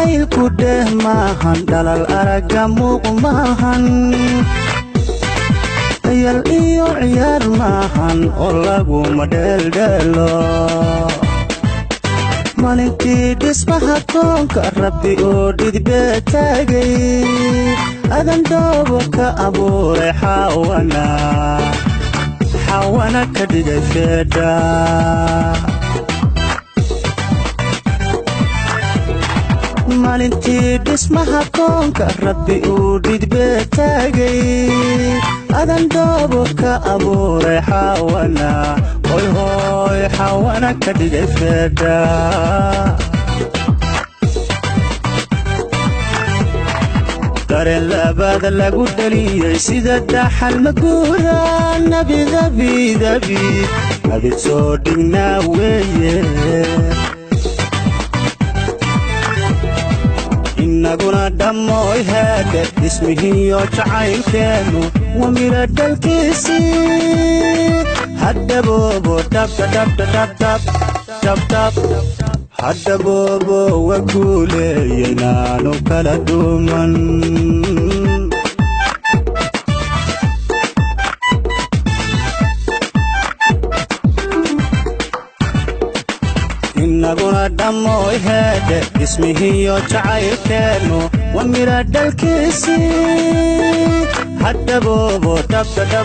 jacaylku dheh maahan dhalal aragga muuq maahan dayal iyo ciyaar maahan oo laguma dheeldheelo maalintii dhismaha koonka rabbi oo dhidibee taagay adan doobo ka abuuray xawana ka dhigay feedha maalintii dhismaha koonka rabbi uu dhidibee taagay adan doobo ka abuuray hoy hoy xawana ka dhigay feedha dareen labaad lagu dhaliyey sida dhaxal maguura nabid soo dhignaa weeye inaguna dhammoy heedhe dhismihiiyo jacaylkeennu waa mira dhalkiisii haddaboobo dhabdhabdhabdhabdhabdhab haddaboobo waa kuuleeyaynaanu kala dhuuman inaguna dhammoy heedhe dhismihiiyo jacaylkeennu waa mira dhalkiisii haddaboobo dhabdhabdhab